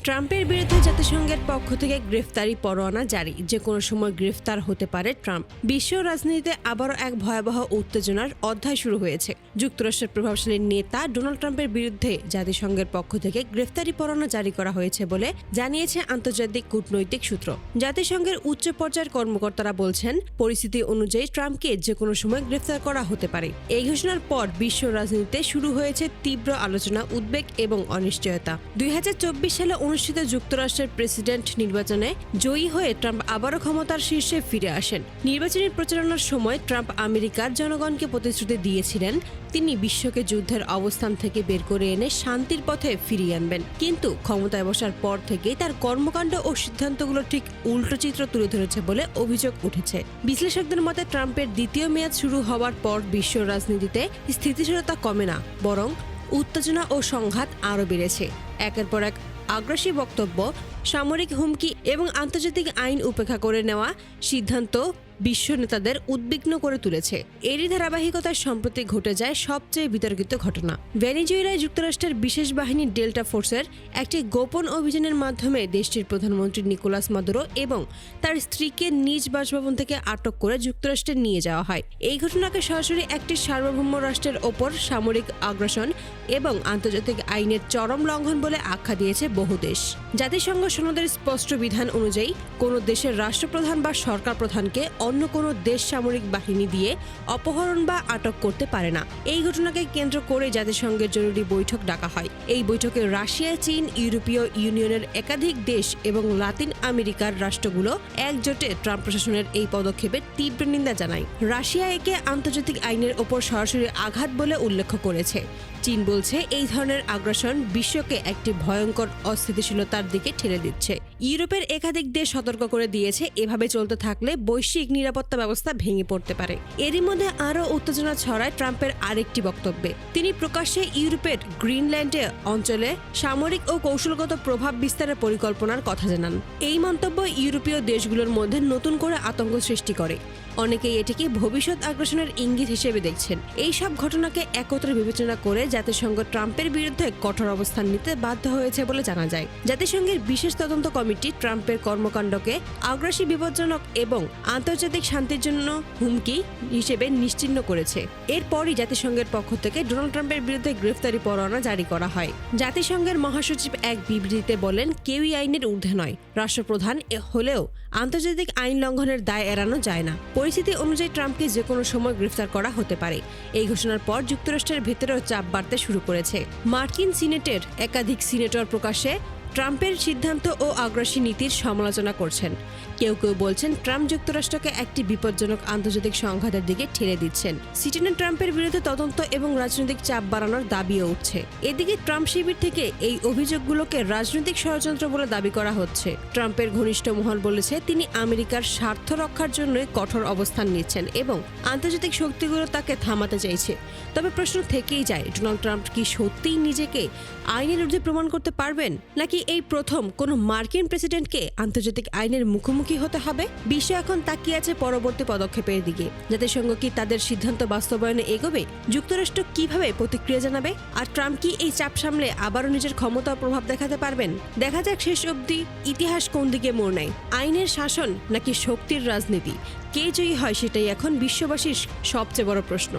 ট্রাম্পের বিরুদ্ধে জাতিসংঘের পক্ষ থেকে গ্রেফতারি পরোয়ানা জারি। যে কোনো সময় গ্রেফতার হতে পারে ট্রাম্প। বিশ্ব রাজনীতিতে আবারও এক ভয়াবহ উত্তেজনার অধ্যায় শুরু হয়েছে। যুক্তরাষ্ট্রের প্রভাবশালী নেতা ডোনাল্ড ট্রাম্পের বিরুদ্ধে জাতিসংঘের পক্ষ থেকে গ্রেফতারি পরোয়ানা জারি করা হয়েছে বলে জানিয়েছে আন্তর্জাতিক কূটনৈতিক সূত্র। জাতিসংঘের উচ্চ পর্যায়ের কর্মকর্তারা বলছেন, পরিস্থিতি অনুযায়ী ট্রাম্পকে যে কোনো সময় গ্রেফতার করা হতে পারে। এই ঘোষণার পর বিশ্ব রাজনীতিতে শুরু হয়েছে তীব্র আলোচনা, উদ্বেগ এবং অনিশ্চয়তা। 2024 সালে অনুষ্ঠিত যুক্তরাষ্ট্রের প্রেসিডেন্ট নির্বাচনে জয়ী হয়ে ট্রাম্প আবারও ক্ষমতার শীর্ষে ফিরে আসেন। নির্বাচনী প্রচারণার সময় ট্রাম্প আমেরিকার জনগণকে প্রতিশ্রুতি দিয়েছিলেন তিনি বিশ্বকে যুদ্ধের অবস্থান থেকে বের করে এনে শান্তির পথে ফিরিয়ে আনবেন। কিন্তু ক্ষমতায় বসার পর থেকেই তার কর্মকাণ্ড ও সিদ্ধান্তগুলো ঠিক উল্টো চিত্র তুলে ধরেছে বলে অভিযোগ উঠেছে। বিশ্লেষকদের মতে ট্রাম্পের দ্বিতীয় মেয়াদ শুরু হওয়ার পর বিশ্ব রাজনীতিতে স্থিতিশীলতা কমে না, বরং উত্তেজনা ও সংঘাত আরও বেড়েছে। একের পর এক আগ্রাসী বক্তব্য, সামরিক হুমকি এবং আন্তর্জাতিক আইন উপেক্ষা করে নেওয়া সিদ্ধান্ত বিশ্ব নেতাদের উদ্বিগ্ন করে তুলেছে। এরই ধারাবাহিকতায় সম্প্রতি ঘটে যায় সবচেয়ে বিতর্কিত ঘটনা। ভেনেজুয়েলায় যুক্তরাষ্ট্রের বিশেষ বাহিনী ডেল্টা ফোর্সের একটি গোপন অভিযানের মাধ্যমে দেশটির প্রধানমন্ত্রী নিকোলাস মাদুরো এবং তার স্ত্রীকে নিজ বাসভবন থেকে আটক করে যুক্তরাষ্ট্রে নিয়ে যাওয়া হয়। এই ঘটনাকে সরাসরি একটি সার্বভৌম রাষ্ট্রের ওপর সামরিক আগ্রাসন এবং আন্তর্জাতিক আইনের চরম লঙ্ঘন বলে আখ্যা দিয়েছে বহু দেশ। জাতিসংঘ সনদের স্পষ্ট বিধান অনুযায়ী কোনো দেশের রাষ্ট্রপ্রধান বা সরকার প্রধানকে অন্য কোনো দেশ সামরিক বাহিনী দিয়ে অপহরণ বা আটক করতে পারে না। এই ঘটনাকে কেন্দ্র করে জাতিসংঘের জরুরি বৈঠক ডাকা হয়। এই বৈঠকে রাশিয়া, চীন, ইউরোপীয় ইউনিয়নের একাধিক দেশ এবং লাতিন আমেরিকার রাষ্ট্রগুলো একজোটে ট্রাম্প প্রশাসনের এই পদক্ষেপের তীব্র নিন্দা জানায়। রাশিয়া একে আন্তর্জাতিক আইনের ওপর সরাসরি আঘাত বলে উল্লেখ করেছে। চীন বলছে এই ধরনের আগ্রাসন বিশ্বকে একটি ভয়ঙ্কর অস্থিতিশীলতার দিকে ঠেলে দিচ্ছে। ইউরোপের একাধিক দেশ সতর্ক করে দিয়েছে, এভাবে চলতে থাকলে বৈশ্বিক নিরাপত্তা ব্যবস্থা ভেঙে পড়তে পারে। এরই মধ্যে আরও উত্তেজনা ছড়ায় ট্রাম্পের আরেকটি বক্তব্যে। তিনি প্রকাশ্যে ইউরোপের গ্রিনল্যান্ডে অঞ্চলে সামরিক ও কৌশলগত প্রভাব বিস্তারের পরিকল্পনার কথা জানান। এই মন্তব্য ইউরোপীয় দেশগুলোর মধ্যে নতুন করে আতঙ্ক সৃষ্টি করে। অনেকেই এটিকে ভবিষ্যৎ আগ্রাসনের ইঙ্গিত হিসেবে দেখছেন। এই সব ঘটনাকে একত্রে বিবেচনা করে জাতিসংঘ ট্রাম্পের বিরুদ্ধে কঠোর অবস্থান নিতে বাধ্য হয়েছে বলে জানা যায়। জাতিসংঘের বিশেষ তদন্ত কমিটি ট্রাম্পের কর্মকাণ্ডকে আগ্রাসী, বিপজ্জনক এবং আন্তর্জাতিক শান্তির জন্য হুমকি হিসেবে নিশ্চিহ্ন করেছে। এরপরই জাতিসংঘের পক্ষ থেকে ডোনাল্ড ট্রাম্পের বিরুদ্ধে গ্রেফতারি পরোয়ানা জারি করা হয়। জাতিসংঘের মহাসচিব এক বিবৃতিতে বলেন, কেউই আইনের ঊর্ধ্বে নয়। রাষ্ট্রপ্রধান হলেও আন্তর্জাতিক আইন লঙ্ঘনের দায় এড়ানো যায় না। পরিস্থিতি অনুযায়ী ট্রাম্পকে যে কোনো সময় গ্রেফতার করা হতে পারে। এই ঘোষণার পর যুক্তরাষ্ট্রের ভেতরেও চাপ বাড়তে শুরু করেছে। মার্কিন সিনেটের একাধিক সিনেটর প্রকাশ্যে ট্রাম্পের সিদ্ধান্ত ও আগ্রাসী নীতির সমালোচনা করছেন। কেউ কেউ বলছেন ট্রাম্প যুক্তরাষ্ট্রকে একটি বিপজ্জনক আন্তর্জাতিক সংঘাতের দিকে ঠেলে দিচ্ছেন। সিনেটে ট্রাম্পের বিরুদ্ধে তদন্ত এবং রাজনৈতিক চাপ বাড়ানোর দাবিও উঠছে। এদিকে ট্রাম্প শিবির থেকে এই অভিযোগগুলোকে রাজনৈতিক ষড়যন্ত্র বলে দাবি করা হচ্ছে। ট্রাম্পের ঘনিষ্ঠ মহল বলেছে তিনি আমেরিকার স্বার্থ রক্ষার জন্য কঠোর অবস্থান নিচ্ছেন এবং আন্তর্জাতিক শক্তিগুলো তাকে থামাতে চাইছে। তবে প্রশ্ন থেকেই যায়, ডোনাল্ড ট্রাম্প কি সত্যিই নিজেকে আইনের ঊর্ধ্বে প্রমাণ করতে পারবেন, নাকি এই প্রথম কোনো মার্কিন প্রেসিডেন্টকে আন্তর্জাতিক আইনের মুখোমুখি হতে হবে? বিশ্ব এখন তাকিয়ে আছে পরবর্তী পদক্ষেপের দিকে। জাতিসংঘ কি তাদের সিদ্ধান্ত বাস্তবায়নে এগোবে? যুক্তরাষ্ট্র কিভাবে প্রতিক্রিয়া জানাবে? আর ট্রাম্প কি এই চাপ সামলে আবারও নিজের ক্ষমতা ও প্রভাব দেখাতে পারবেন? দেখা যাক শেষ অবধি ইতিহাস কোন দিকে মোড় নেয়, আইনের শাসন নাকি শক্তির রাজনীতি। কে জয়ী হয় সেটাই এখন বিশ্ববাসীর সবচেয়ে বড় প্রশ্ন।